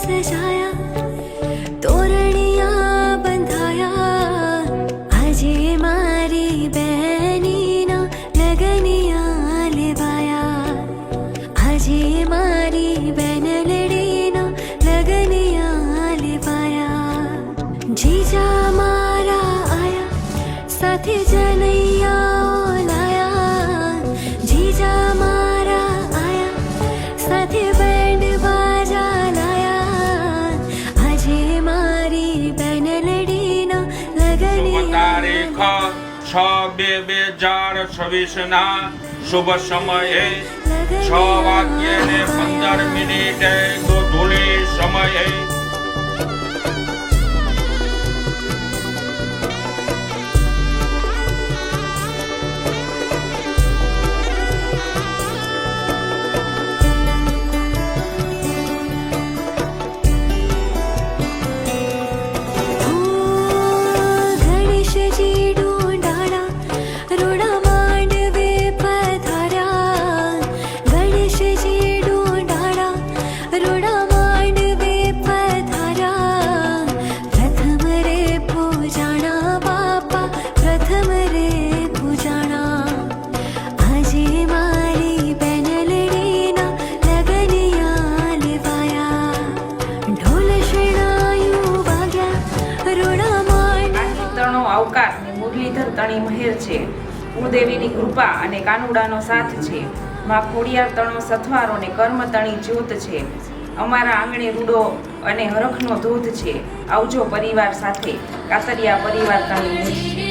सजाया तोरणिया बंधाया આજે મારી બેનીના લગનિયા લેવાયા આજે મારી બેનલડીના લગનિયા લેવાયા જીજા મારા આયા સાથે જનૈયા ઓલાયા જીજા મારા આયા સાથે બેન્ડ બાજા લાયા આજે મારી બેનલડીના તારીખ 6/2/2026 શુભ સમયે 6:15 ગોધૂલી સમયે અવકાશ ને મુરલીધર તણી મહેર છે. કુળદેવીની કૃપા અને કાનુડાનો સાથ છે. માં ખોડિયાર તણો સથવારો ને કર્મ તણી જ્યોત છે. અમારા આંગણે રૂડો અને હરખનો ધોધ છે. આવજો પરિવાર સાથે. કાતરિયા પરિવાર તણી.